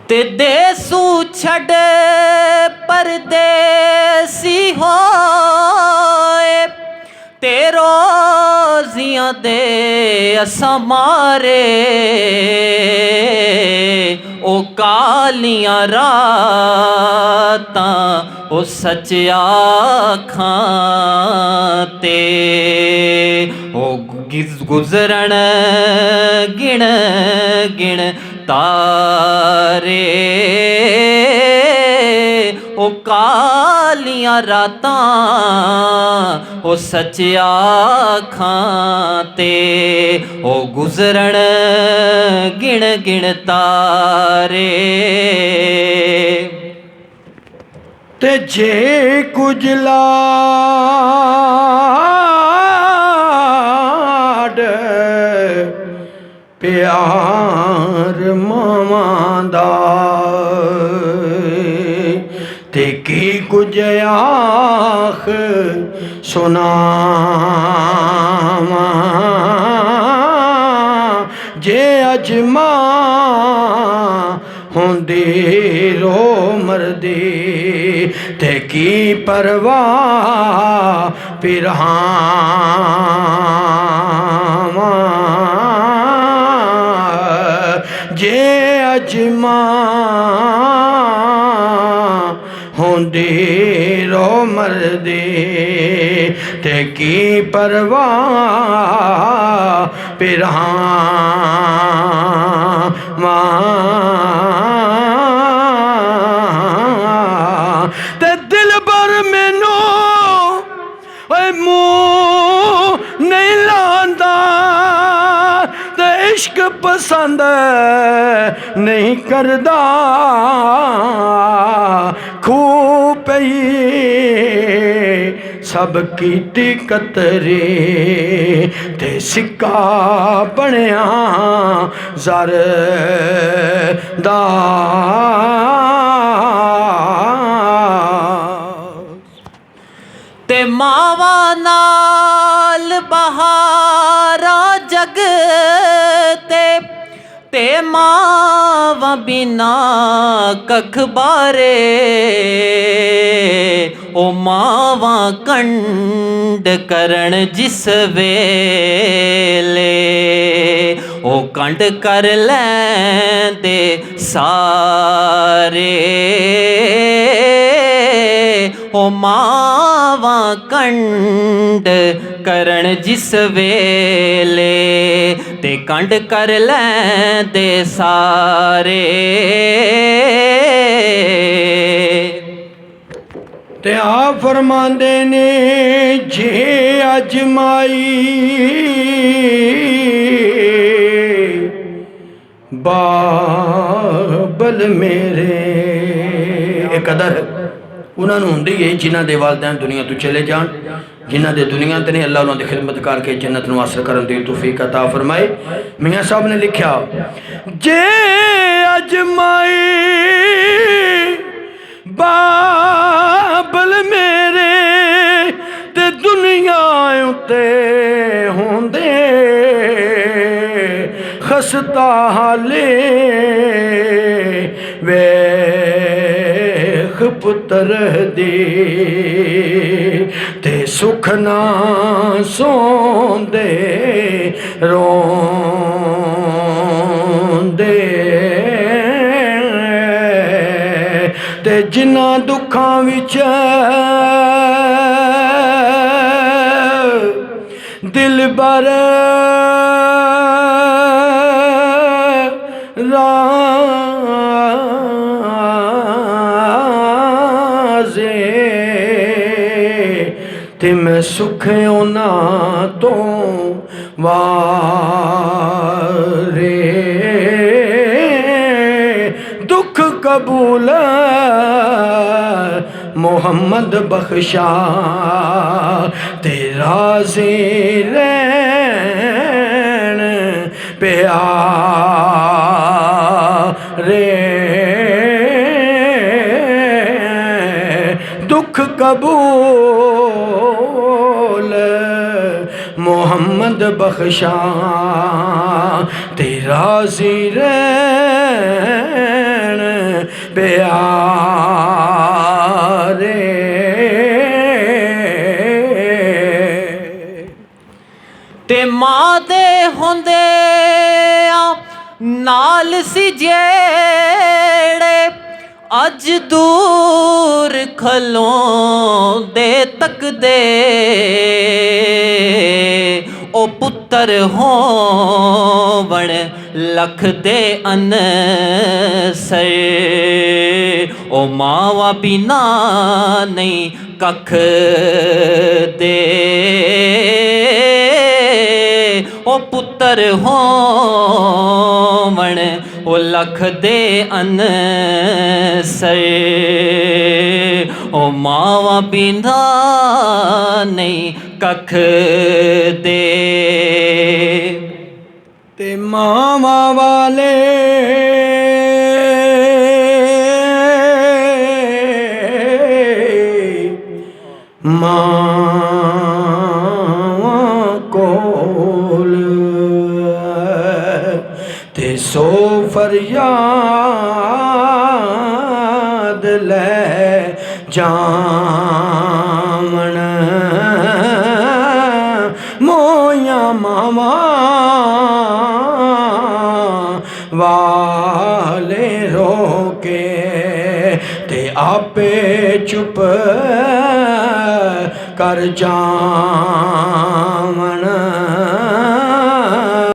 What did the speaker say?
ते देसू छड़ परदेसी होए ते रोजियां दे असां मारे ओ कालियां रातां ओ सच्चा खाते ओ गुजरन गिण गिण तारे ओ कालियां रातां ओ सच्चा खाते ओ गुजरन गिण गिण तारे ते जे कुछ लाड प्यार मावां दा ते की कुछ आख सुनावां जे अज मां होंदी रो मरदी ते की परवाह पिरहावां जे अज मां होंदी रो मरदी ते की परवाह पिरहावां ते दिल भर मैनू मुँह नहीं लांदा ते इश्क पसंद नहीं करदा खूह पई सब कीती कतरे ते सिक्का बनया ज़र दा ते मावा नाल बहारा जग ते मावा बिना कख बारे ओ मावा कंड करण जिस वेले ओ कंड कर लैंदे सारे ओ मावा कंड करण जिस वेले ते कंड कर लैंदे सारे ते आ फरमांदे ने जे अजमाई बाबल मेरे कदर उन्होंने होंदी है जिन्हों के वालदैन दुनिया तो चले जान जिन्हों के दुनिया ते ने अल्लाह उन्होंने खिदमत करके जन्नत नूं हासिल करन दी तौफीक अता फरमाए। मियाँ साहब ने लिखा जे अजमाई बाबल मेरे ते दुनिया उते होंदे खस्ता हाले वेख पुत्र दे ते सुख ना सोंदे रोंदे ते जिन्ना दुखां विच दिल बर राज़े ते मैं सुख उना तो वारे दुख कबूल मोहम्मद बख्शा तेरा से रैन प्यारे दुख कबूल मोहम्मद बख्शा तेरा से रैन प्यारे ते मां दे होंदे नाल सी जेड़े अज दूर खलोंदे तकदे ओ पुत्तर होवण लख दे अनसर ओ मावा बिना नहीं कख दे ओ पुत्तर होवण ओ लख दे अनसर ओ मावा बिना नहीं कख दे ते मामा वाले मावा कोल ते सो फरियाद ले जामण मोया मामा वाले रोके ते आपे चुप कर जामण